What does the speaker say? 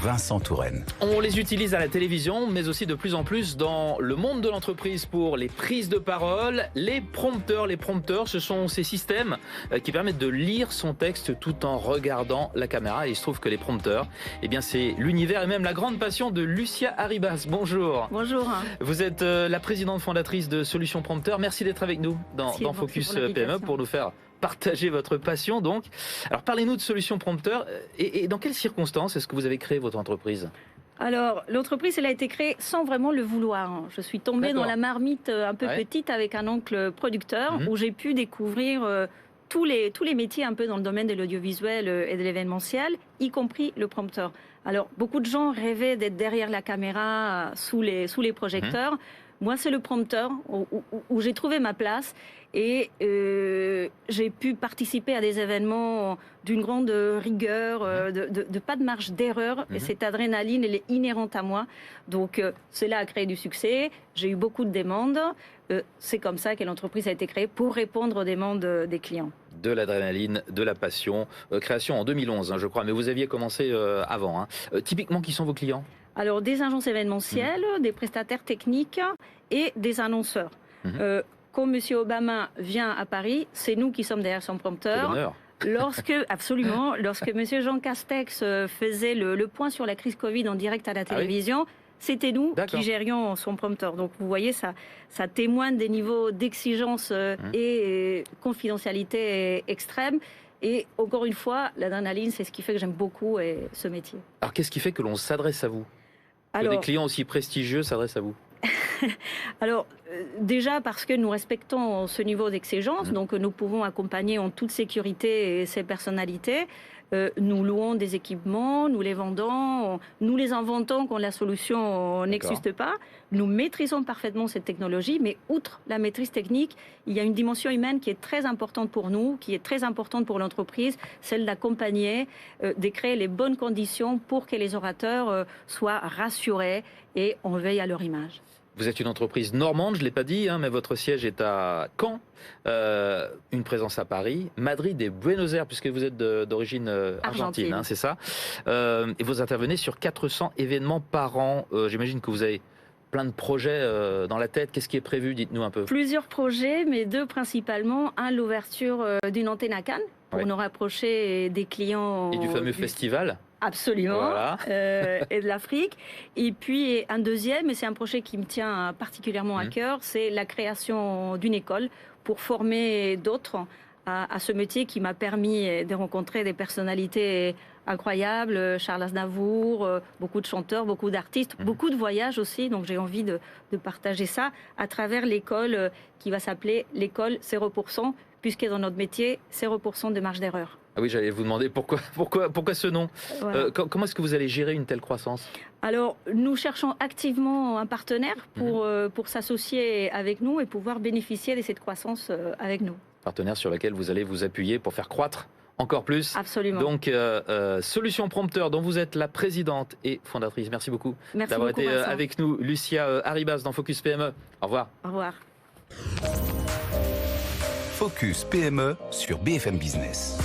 Vincent Touraine. On les utilise à la télévision, mais aussi de plus en plus dans le monde de l'entreprise pour les prises de parole. Les prompteurs, ce sont ces systèmes qui permettent de lire son texte tout en regardant la caméra. Et il se trouve que les prompteurs, c'est l'univers et même la grande passion de Lucia Arribas. Bonjour. Bonjour. Vous êtes la présidente fondatrice de Solutions Prompteurs. Merci d'être avec nous dans Focus PME pour nous faire partager votre passion donc. Alors parlez-nous de Solutions Prompteurs et dans quelles circonstances est-ce que vous avez créé votre entreprise ? Alors, l'entreprise, elle a été créée sans vraiment le vouloir. Je suis tombée dans la marmite un peu petite avec un oncle producteur où j'ai pu découvrir tous les métiers un peu dans le domaine de l'audiovisuel et de l'événementiel, y compris le prompteur. Alors, beaucoup de gens rêvaient d'être derrière la caméra, sous les projecteurs. Moi, c'est le prompteur où j'ai trouvé ma place et j'ai pu participer à des événements d'une grande rigueur, de pas de marge d'erreur. Et cette adrénaline, elle est inhérente à moi. Donc, cela a créé du succès. J'ai eu beaucoup de demandes. C'est comme ça que l'entreprise a été créée pour répondre aux demandes des clients. De l'adrénaline, de la passion. Création en 2011, je crois. Mais vous aviez commencé avant. Typiquement, qui sont vos clients ? Alors, des agences événementielles, des prestataires techniques et des annonceurs. Quand M. Obama vient à Paris, c'est nous qui sommes derrière son prompteur. Lorsque M. Jean Castex faisait le point sur la crise Covid en direct à la télévision, c'était nous qui gérions son prompteur. Donc, vous voyez, ça témoigne des niveaux d'exigence et confidentialité extrêmes. Et encore une fois, l'adrénaline, c'est ce qui fait que j'aime beaucoup ce métier. Alors, qu'est-ce qui fait que l'on s'adresse à vous ? Que des clients aussi prestigieux s'adressent à vous ? Alors, déjà parce que nous respectons ce niveau d'exigence, donc nous pouvons accompagner en toute sécurité ces personnalités. Nous louons des équipements, nous les vendons, nous les inventons quand la solution n'existe pas. Nous maîtrisons parfaitement cette technologie, mais outre la maîtrise technique, il y a une dimension humaine qui est très importante pour nous, qui est très importante pour l'entreprise, celle d'accompagner, de créer les bonnes conditions pour que les orateurs soient rassurés et on veille à leur image. Vous êtes une entreprise normande, je ne l'ai pas dit, mais votre siège est à Caen, une présence à Paris, Madrid et Buenos Aires, puisque vous êtes d'origine argentine, c'est ça. Et vous intervenez sur 400 événements par an. J'imagine que vous avez plein de projets dans la tête. Qu'est-ce qui est prévu ? Dites-nous un peu. Plusieurs projets, mais deux principalement. Un, l'ouverture d'une antenne à Cannes, pour nous rapprocher des clients. Et du fameux festival ? Absolument, voilà. Et de l'Afrique. Et puis un deuxième, et c'est un projet qui me tient particulièrement à cœur, c'est la création d'une école pour former d'autres à ce métier qui m'a permis de rencontrer des personnalités incroyables, Charles Aznavour, beaucoup de chanteurs, beaucoup d'artistes, beaucoup de voyages aussi. Donc j'ai envie de partager ça à travers l'école qui va s'appeler l'école 0%, puisque dans notre métier, 0% de marge d'erreur. Ah oui, j'allais vous demander pourquoi ce nom. Voilà. Comment est-ce que vous allez gérer une telle croissance ? Alors, nous cherchons activement un partenaire pour s'associer avec nous et pouvoir bénéficier de cette croissance avec nous. Partenaire sur lequel vous allez vous appuyer pour faire croître encore plus. Absolument. Donc, Solutions Prompteurs, dont vous êtes la présidente et fondatrice. Merci beaucoup d'avoir été avec nous. Lucia Arribas dans Focus PME. Au revoir. Au revoir. Focus PME sur BFM Business.